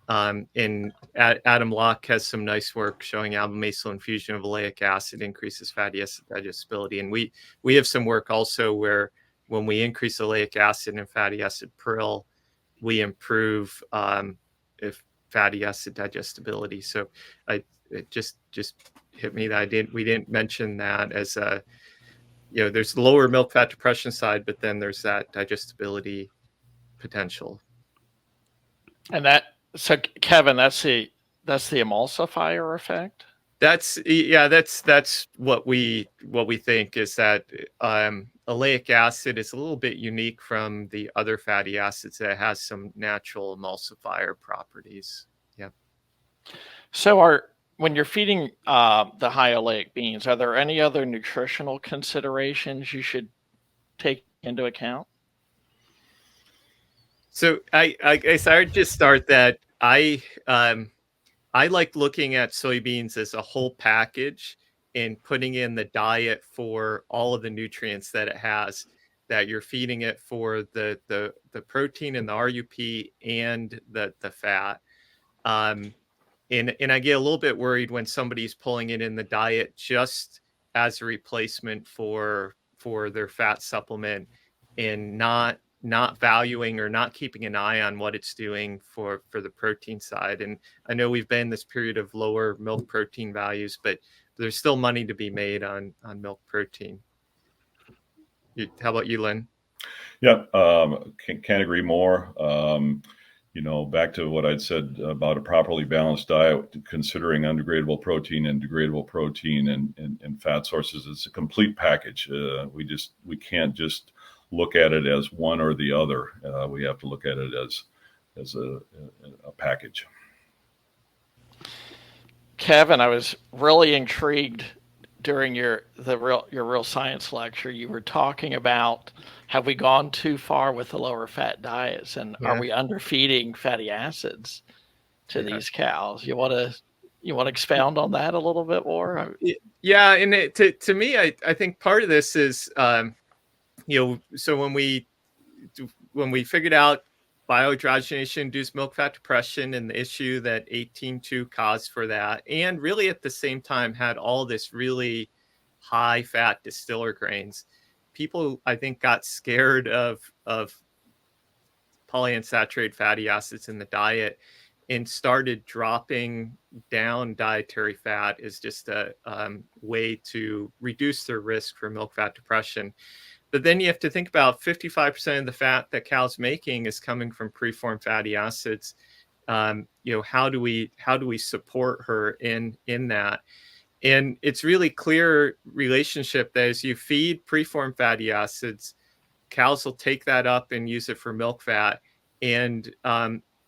And Adam Locke has some nice work showing abomasally infusion of oleic acid increases fatty acid digestibility. And we have some work also where when we increase oleic acid and fatty acid prill, we improve if fatty acid digestibility. So it just hit me that we didn't mention that as a, there's the lower milk fat depression side, but then there's that digestibility potential. And so Kevin, that's the emulsifier effect. That's what we think is that oleic acid is a little bit unique from the other fatty acids that has some natural emulsifier properties. Yeah. So when you're feeding the high oleic beans, are there any other nutritional considerations you should take into account? So I guess I would just start that I like looking at soybeans as a whole package and putting in the diet for all of the nutrients that it has, that you're feeding it for the protein and the RUP and the fat. And I get a little bit worried when somebody's pulling it in the diet just as a replacement for their fat supplement and not valuing or not keeping an eye on what it's doing for the protein side. And I know we've been in this period of lower milk protein values, but there's still money to be made on milk protein. How about you, Lynn? Yeah, can't agree more. Back to what I'd said about a properly balanced diet, considering undegradable protein and degradable protein and fat sources, it's a complete package. We can't just look at it as one or the other. We have to look at it as a package. Kevin, I was really intrigued during your real science lecture. You were talking about, have we gone too far with the lower fat diets, and are we underfeeding fatty acids to these cows? You want to expound on that a little bit more? Yeah, and to me, I think part of this is so when we figured out biohydrogenation induced milk fat depression and the issue that 18.2 caused for that, and really at the same time had all this really high fat distiller grains, people I think got scared of polyunsaturated fatty acids in the diet and started dropping down dietary fat as just a way to reduce their risk for milk fat depression. But then you have to think about 55% of the fat that cow's making is coming from preformed fatty acids. How do we support her in that? And it's really clear relationship that as you feed preformed fatty acids, cows will take that up and use it for milk fat. And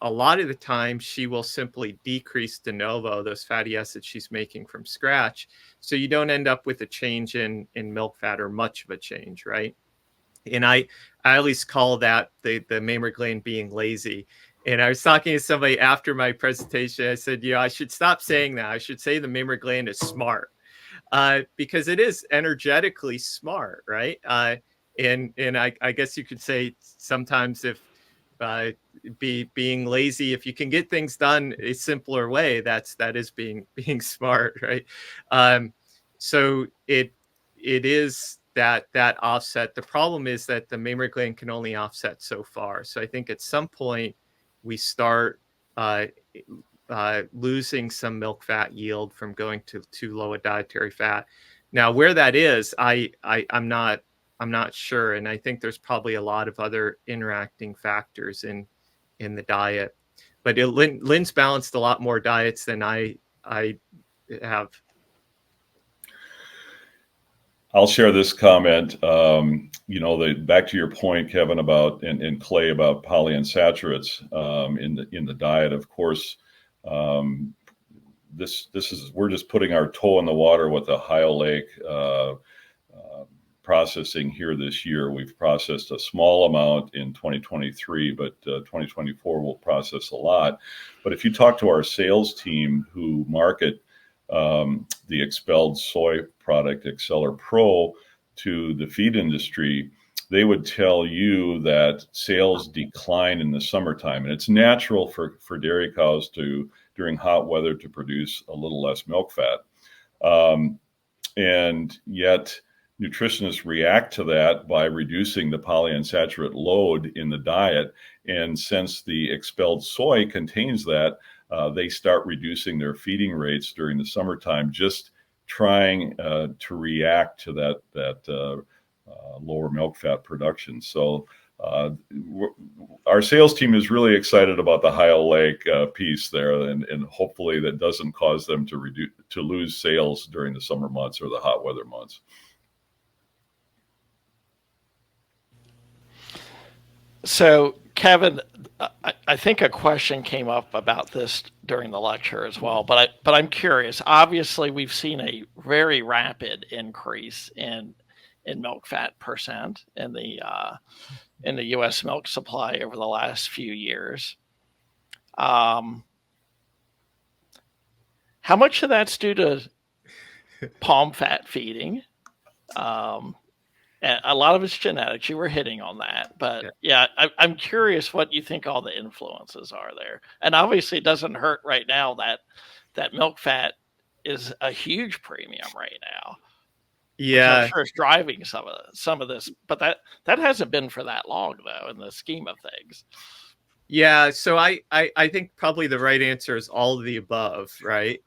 a lot of the time she will simply decrease de novo those fatty acids she's making from scratch. So you don't end up with a change in milk fat, or much of a change, right? And I always call that the mammary gland being lazy. And I was talking to somebody after my presentation. I said, I should stop saying that. I should say the mammary gland is smart, because it is energetically smart, right? And I guess you could say sometimes, if being lazy, if you can get things done a simpler way, that is being smart, right? So it is that offset. The problem is that the mammary gland can only offset so far. So I think at some point we start uh, losing some milk fat yield from going to too low a dietary fat. Now, where that is, I'm not sure, and I think there's probably a lot of other interacting factors in the diet. But Lynn's balanced a lot more diets than I have. I'll share this comment. Back to your point, Kevin, about and Clay, about polyunsaturates in the diet. Of course, this is, we're just putting our toe in the water with a high oleic processing here this year. We've processed a small amount in 2023, but 2024 will process a lot. But if you talk to our sales team who market the expelled soy product Exceller Pro to the feed industry, they would tell you that sales decline in the summertime. And it's natural for dairy cows to, during hot weather, to produce a little less milk fat. And yet nutritionists react to that by reducing the polyunsaturated load in the diet. And since the expelled soy contains that, they start reducing their feeding rates during the summertime, just trying to react to that lower milk fat production. So our sales team is really excited about the high oleic piece there, and hopefully that doesn't cause them to lose sales during the summer months or the hot weather months. So, Kevin, I think a question came up about this during the lecture as well, but I'm curious. Obviously, we've seen a very rapid increase in milk fat percent in the U.S. milk supply over the last few years. How much of that's due to palm fat feeding? And a lot of it's genetics. You were hitting on that, but yeah, I'm curious what you think all the influences are there. And obviously, it doesn't hurt right now that milk fat is a huge premium right now. Yeah, which I'm sure is driving some of this, but that hasn't been for that long though in the scheme of things. Yeah, so I think probably the right answer is all of the above, right?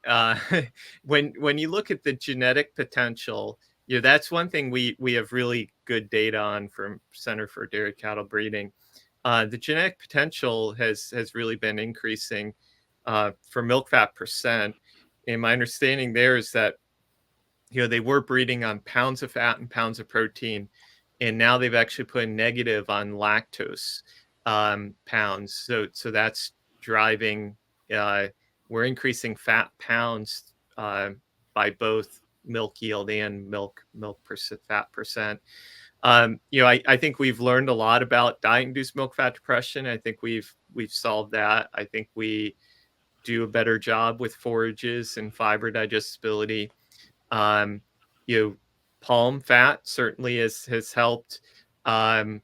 When you look at the genetic potential, that's one thing we have really good data on from Center for Dairy Cattle Breeding. The genetic potential has really been increasing for milk fat percent. And my understanding there is that they were breeding on pounds of fat and pounds of protein, and now they've actually put a negative on lactose pounds. So that's driving. We're increasing fat pounds by both milk yield and milk fat percent. I think we've learned a lot about diet-induced milk fat depression. I think we've solved that. I think we do a better job with forages and fiber digestibility. Palm fat certainly has helped. I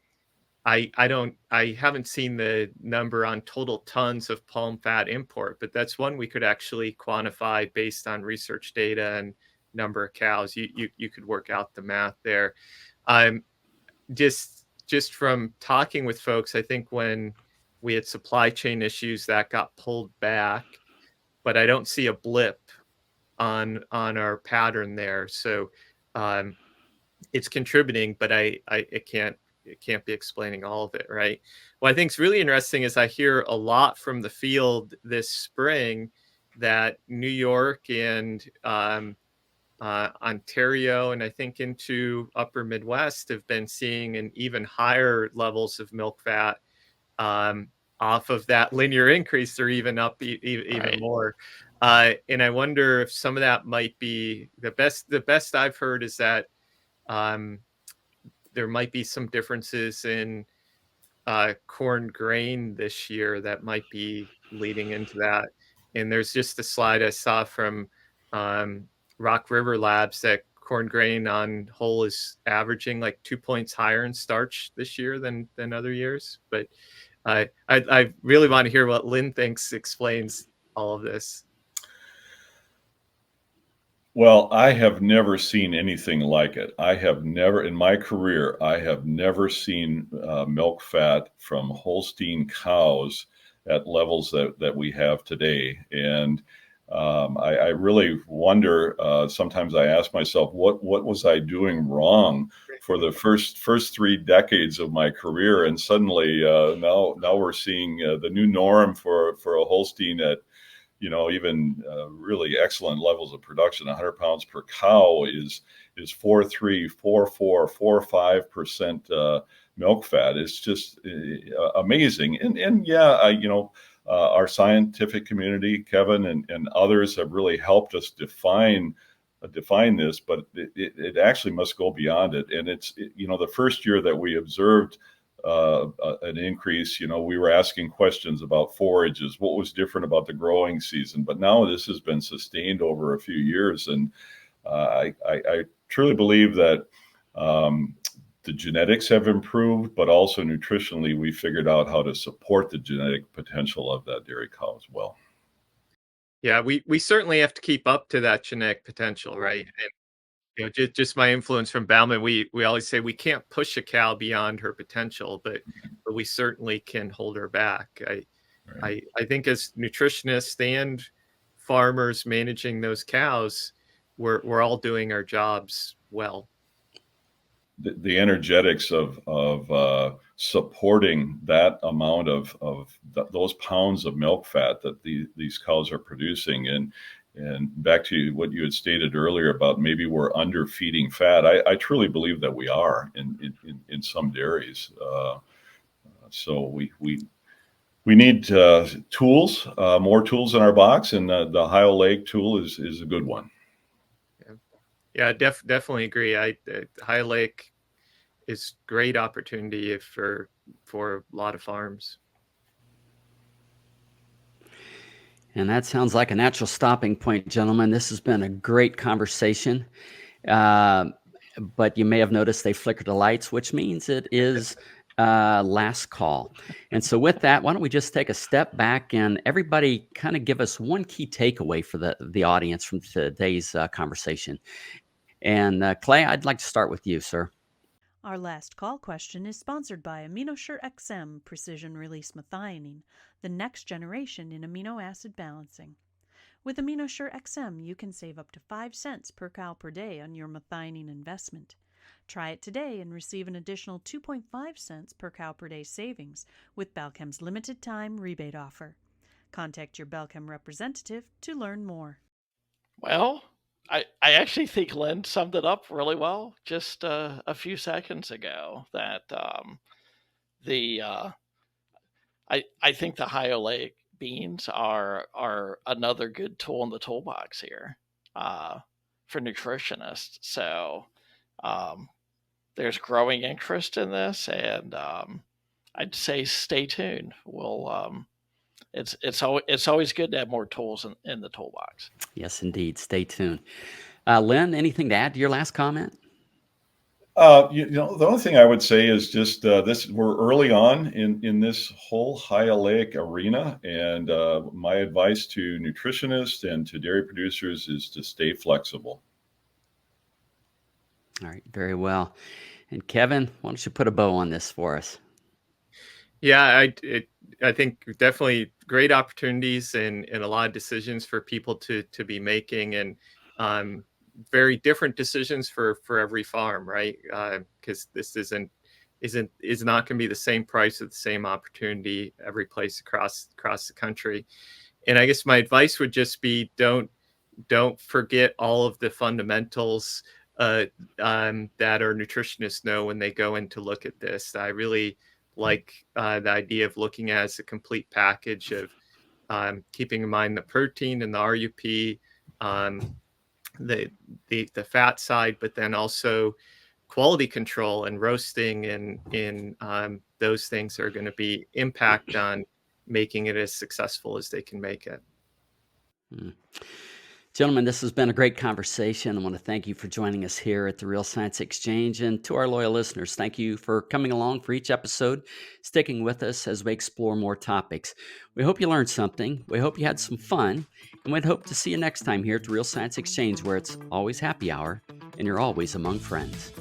haven't seen the number on total tons of palm fat import, but that's one we could actually quantify based on research data and number of cows. You could work out the math there. Just from talking with folks, I think when we had supply chain issues, that got pulled back, but I don't see a blip on our pattern there. So it's contributing, but it can't be explaining all of it, right? What I think is really interesting is I hear a lot from the field this spring that New York and Ontario, and I think into upper Midwest, have been seeing an even higher levels of milk fat off of that linear increase or even up even Right. more. And I wonder if some of that might be the best I've heard is that there might be some differences in corn grain this year that might be leading into that. And there's just a slide I saw from Rock River Labs that corn grain on whole is averaging like 2 points higher in starch this year than other years. But I really want to hear what Lynn thinks explains all of this. Well, I have never seen anything like it. I have never, in my career, I have never seen milk fat from Holstein cows at levels that we have today. And I really wonder. Sometimes I ask myself, what was I doing wrong for the first 3 decades of my career? And suddenly, now we're seeing the new norm for a Holstein at even really excellent levels of production. 100 pounds per cow is 4.3, 4.4, 4.5% milk fat. It's just amazing. And yeah, our scientific community, Kevin and others, have really helped us define this, but it actually must go beyond it. And it's the first year that we observed an increase, we were asking questions about forages, what was different about the growing season, but now this has been sustained over a few years. And I truly believe that the genetics have improved, but also nutritionally, we figured out how to support the genetic potential of that dairy cow as well. Yeah, we certainly have to keep up to that genetic potential, right? And just my influence from Bauman, we always say we can't push a cow beyond her potential, but we certainly can hold her back. I think as nutritionists and farmers managing those cows, we're all doing our jobs well. The energetics of supporting that amount of those pounds of milk fat that these cows are producing, and back to what you had stated earlier about maybe we're under feeding fat. I truly believe that we are in some dairies. So we need tools, more tools in our box, and the oleic tool is a good one. Yeah, definitely agree. High Lake is great opportunity for a lot of farms. And that sounds like a natural stopping point, gentlemen. This has been a great conversation. But you may have noticed they flickered the lights, which means it is last call. And so with that, why don't we just take a step back and everybody kind of give us one key takeaway for the audience from today's conversation. And Clay, I'd like to start with you, sir. Our last call question is sponsored by AminoSure XM Precision Release Methionine, the next generation in amino acid balancing. With AminoSure XM, you can save up to 5 cents per cow per day on your methionine investment. Try it today and receive an additional 2.5 cents per cow per day savings with Balchem's limited time rebate offer. Contact your Balchem representative to learn more. Well, I actually think Lynn summed it up really well just a few seconds ago. That I think the high oleic beans are another good tool in the toolbox here for nutritionists. So there's growing interest in this, and I'd say stay tuned. We'll it's always good to have more tools in the toolbox. Yes, indeed. Stay tuned. Lynn, anything to add to your last comment? The only thing I would say is just we're early on in this whole high oleic arena, and my advice to nutritionists and to dairy producers is to stay flexible. All right, very well. And Kevin, why don't you put a bow on this for us? Yeah, I think definitely great opportunities and a lot of decisions for people to be making, and very different decisions for every farm, right? Because this is not going to be the same price at the same opportunity every place across the country. And I guess my advice would just be don't forget all of the fundamentals that our nutritionists know when they go in to look at this. I really like the idea of looking at as a complete package of keeping in mind the protein and the RUP, the fat side, but then also quality control and roasting and those things are going to be impact on making it as successful as they can make it. Gentlemen, this has been a great conversation. I want to thank you for joining us here at the Real Science Exchange. And to our loyal listeners, thank you for coming along for each episode, sticking with us as we explore more topics. We hope you learned something. We hope you had some fun. And we'd hope to see you next time here at the Real Science Exchange, where it's always happy hour and you're always among friends.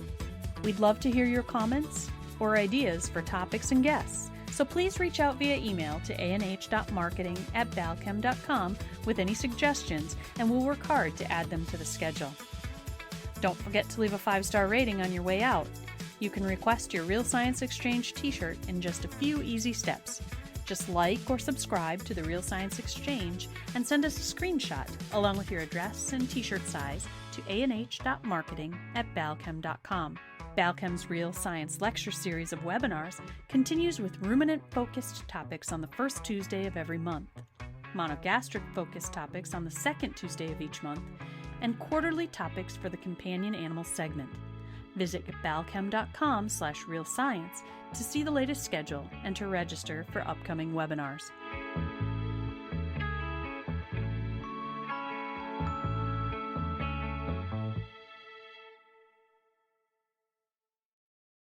We'd love to hear your comments or ideas for topics and guests. So please reach out via email to anh.marketing@balchem.com with any suggestions, and we'll work hard to add them to the schedule. Don't forget to leave a 5-star rating on your way out. You can request your Real Science Exchange t-shirt in just a few easy steps. Just like or subscribe to the Real Science Exchange and send us a screenshot along with your address and t-shirt size to anh.marketing@balchem.com. Balchem's Real Science Lecture Series of webinars continues with ruminant-focused topics on the first Tuesday of every month, monogastric-focused topics on the second Tuesday of each month, and quarterly topics for the companion animal segment. Visit balchem.com/realscience to see the latest schedule and to register for upcoming webinars.